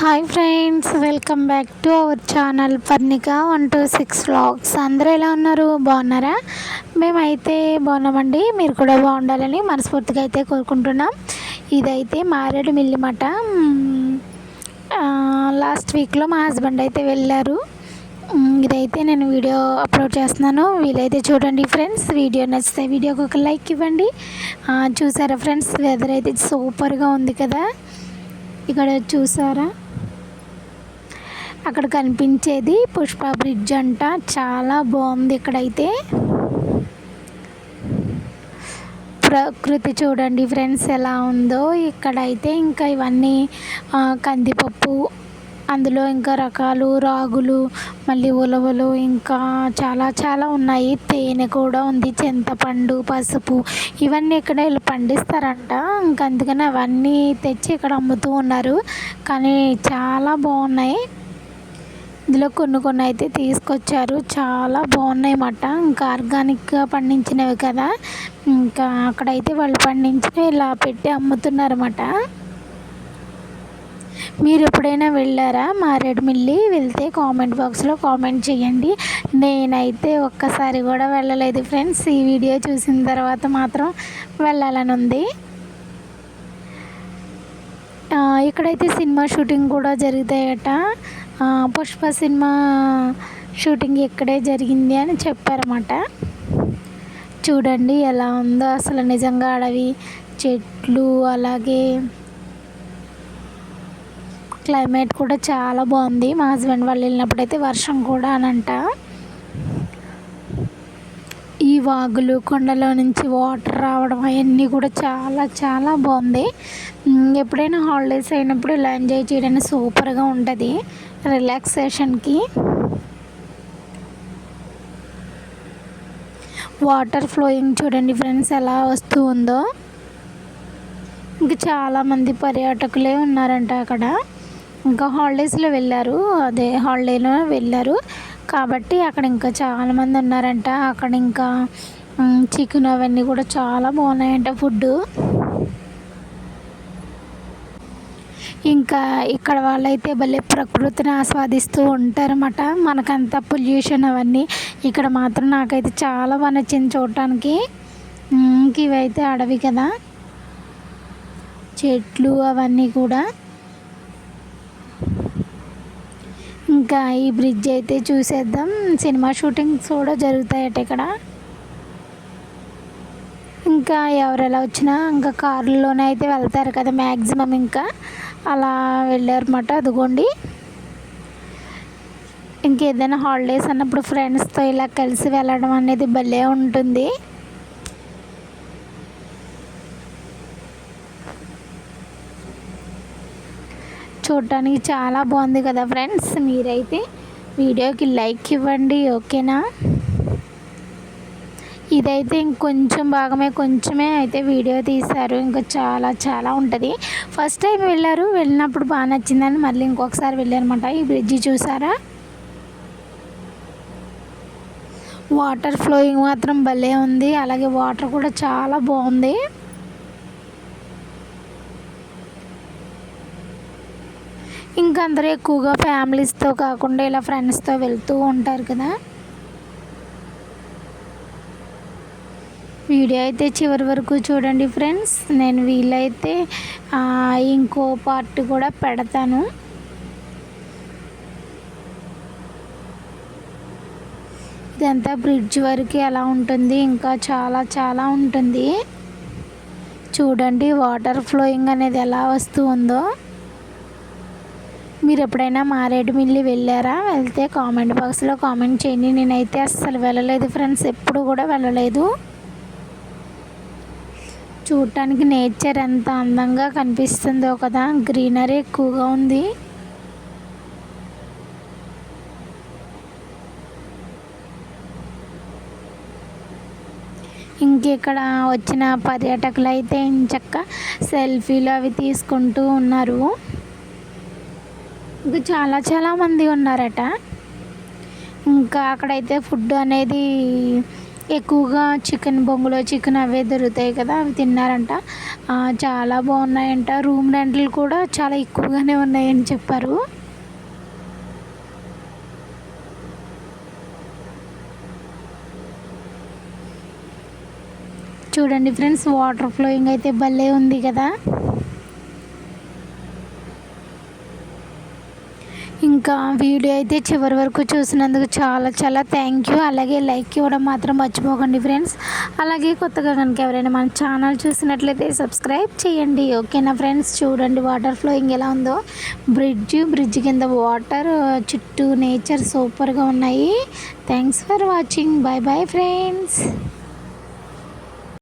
Hi friends, welcome back to our channel Parnika 126 vlogs. అందరూ ఎలా ఉన్నారు? బాగున్నారా? మేమైతే బాగున్నామండి. మీరు కూడా బాగుండాలని మనస్ఫూర్తిగా అయితే కోరుకుంటున్నాం. ఇదైతే మారేడుమిల్లి మాట. లాస్ట్ వీక్లో మా హస్బెండ్ అయితే వెళ్ళారు. ఇదైతే నేను వీడియో అప్లోడ్ చేస్తున్నాను, వీలైతే చూడండి ఫ్రెండ్స్. వీడియో నచ్చితే వీడియోకి ఒక లైక్ ఇవ్వండి. చూసారా ఫ్రెండ్స్, వెదర్ అయితే సూపర్గా ఉంది కదా. ఇక్కడ చూసారా, అక్కడ కనిపించేది పుష్ప బ్రిడ్జ్ అంట. చాలా బాగుంది. ఇక్కడైతే ప్రకృతి చూడండి ఫ్రెండ్స్ ఎలా ఉందో. ఇక్కడైతే ఇంకా ఇవన్నీ కందిపప్పు, అందులో ఇంకా రకాలు రాగులు, మళ్ళీ ఉలవలు, ఇంకా చాలా చాలా ఉన్నాయి. తేనె కూడా ఉంది, చింతపండు, పసుపు, ఇవన్నీ ఇక్కడ వీళ్ళు పండిస్తారంట. ఇంకా అందుకని అవన్నీ తెచ్చి ఇక్కడ అమ్ముతూ ఉన్నారు. కానీ చాలా బాగున్నాయి. ఇందులో కొన్ని అయితే తీసుకొచ్చారు, చాలా బాగున్నాయి అన్నమాట. ఇంకా ఆర్గానిక్గా పండించినవి కదా. ఇంకా అక్కడైతే వాళ్ళు పండించినవి ఇలా పెట్టి అమ్ముతున్నారన్నమాట. మీరు ఎప్పుడైనా వెళ్ళారా మారేడుమిల్లి? వెళ్తే కామెంట్ బాక్స్లో కామెంట్ చేయండి. నేనైతే ఒక్కసారి కూడా వెళ్ళలేదు ఫ్రెండ్స్. ఈ వీడియో చూసిన తర్వాత మాత్రం వెళ్ళాలని ఉంది. ఇక్కడైతే సినిమా షూటింగ్ కూడా జరుగుతాయట. పుష్ప సినిమా షూటింగ్ ఇక్కడే జరిగింది అని చెప్పారన్నమాట. చూడండి ఎలా ఉందో అసలు. నిజంగా అడవి, చెట్లు, అలాగే క్లైమేట్ కూడా చాలా బాగుంది. మా హస్బెండ్ వాళ్ళు వెళ్ళినప్పుడైతే వర్షం కూడా అనంట. ఈ వాగులు, కొండలో నుంచి వాటర్ రావడం అవన్నీ కూడా చాలా చాలా బాగుంది. ఎప్పుడైనా హాలిడేస్ అయినప్పుడు ఇలా ఎంజాయ్ చేయడానికి సూపర్గా ఉంటుంది రిలాక్సేషన్కి. వాటర్ ఫ్లోయింగ్ చూడండి ఫ్రెండ్స్ ఎలా వస్తూ ఉందో. ఇంకా చాలామంది పర్యాటకులే ఉన్నారంట అక్కడ. ఇంకా హాలిడేస్లో వెళ్ళారు, అదే హాలిడేలో వెళ్ళారు కాబట్టి అక్కడ ఇంకా చాలామంది ఉన్నారంట. అక్కడ ఇంకా చికెన్ అవన్నీ కూడా చాలా బాగున్నాయంట ఫుడ్. ఇంకా ఇక్కడ వాళ్ళైతే భలే ప్రకృతిని ఆస్వాదిస్తూ ఉంటారన్నమాట. మనకంత పొల్యూషన్ అవన్నీ, ఇక్కడ మాత్రం నాకైతే చాలా బాగా నచ్చింది చూడటానికి. ఇవైతే అడవి కదా, చెట్లు అవన్నీ కూడా. ఇంకా ఈ బ్రిడ్జ్ అయితే చూసేద్దాం. సినిమా షూటింగ్స్ కూడా జరుగుతాయట ఇక్కడ. ఇంకా ఎవరెలా వచ్చినా ఇంకా కారులోనే అయితే వెళ్తారు కదా మ్యాక్సిమం. ఇంకా అలా వెళ్ళారన్నమాట. అదిగోండి, ఇంకేదైనా హాలిడేస్ అన్నప్పుడు ఫ్రెండ్స్తో ఇలా కలిసి వెళ్ళడం అనేది భలే ఉంటుంది. చూడటానికి చాలా బాగుంది కదా ఫ్రెండ్స్. మీరైతే వీడియోకి లైక్ ఇవ్వండి, ఓకేనా. ఇదైతే ఇంకొంచెం భాగమే, కొంచెమే అయితే వీడియో తీశారు. ఇంకా చాలా చాలా ఉంటుంది. ఫస్ట్ టైం వెళ్ళినప్పుడు బాగా నచ్చిందని మళ్ళీ ఇంకొకసారి వెళ్ళారన్నమాట. ఈ బ్రిడ్జి చూసారా, వాటర్ ఫ్లోయింగ్ మాత్రం భలే ఉంది. అలాగే వాటర్ కూడా చాలా బాగుంది. ఇంకా అందరూ ఎక్కువగా ఫ్యామిలీస్తో కాకుండా ఇలా ఫ్రెండ్స్తో వెళ్తూ ఉంటారు కదా. వీడియో అయితే చివరి వరకు చూడండి ఫ్రెండ్స్. నేను వీలైతే ఇంకో పార్ట్ కూడా పెడతాను. ఇదంతా బ్రిడ్జ్ వరకు ఎలా ఉంటుంది, ఇంకా చాలా చాలా ఉంటుంది. చూడండి వాటర్ ఫ్లోయింగ్ అనేది ఎలా వస్తూ ఉందో. మీరు ఎప్పుడైనా మారేడుమిల్లి వెళ్ళారా? వెళ్తే కామెంట్ బాక్స్లో కామెంట్ చేయండి. నేనైతే అస్సలు వెళ్ళలేదు ఫ్రెండ్స్, ఎప్పుడు కూడా వెళ్ళలేదు. చూడటానికి నేచర్ ఎంత అందంగా కనిపిస్తుందో కదా, గ్రీనరీ ఎక్కువగా ఉంది. ఇంకెక్కడ వచ్చిన పర్యాటకులు అయితే ఇంచక్క సెల్ఫీలు అవి తీసుకుంటూ ఉన్నారు. ఇంకా చాలా చాలామంది ఉన్నారట. ఇంకా అక్కడైతే ఫుడ్ అనేది ఎక్కువగా చికెన్ బొంగులో చికెన్ అవే దొరుకుతాయి కదా, అవి తిన్నారంట. చాలా బాగున్నాయంట. రూమ్ రెంట్లు కూడా చాలా ఎక్కువగానే ఉన్నాయని చెప్పారు. చూడండి ఫ్రెండ్స్, వాటర్ ఫ్లోయింగ్ అయితే భలే ఉంది కదా. ఇంకా వీడియో అయితే చివరి వరకు చూసినందుకు చాలా చాలా థ్యాంక్ యూ. అలాగే లైక్ ఇవ్వడం మాత్రం మర్చిపోకండి ఫ్రెండ్స్. అలాగే కొత్తగా కనుక ఎవరైనా మన ఛానల్ చూసినట్లయితే సబ్స్క్రైబ్ చేయండి. ఓకేనా ఫ్రెండ్స్, చూడండి వాటర్ ఫ్లోయింగ్ ఎలా ఉందో. బ్రిడ్జ్ కింద వాటర్, చుట్టూ నేచర్ సూపర్గా ఉన్నాయి. Thanks for watching. Bye bye friends.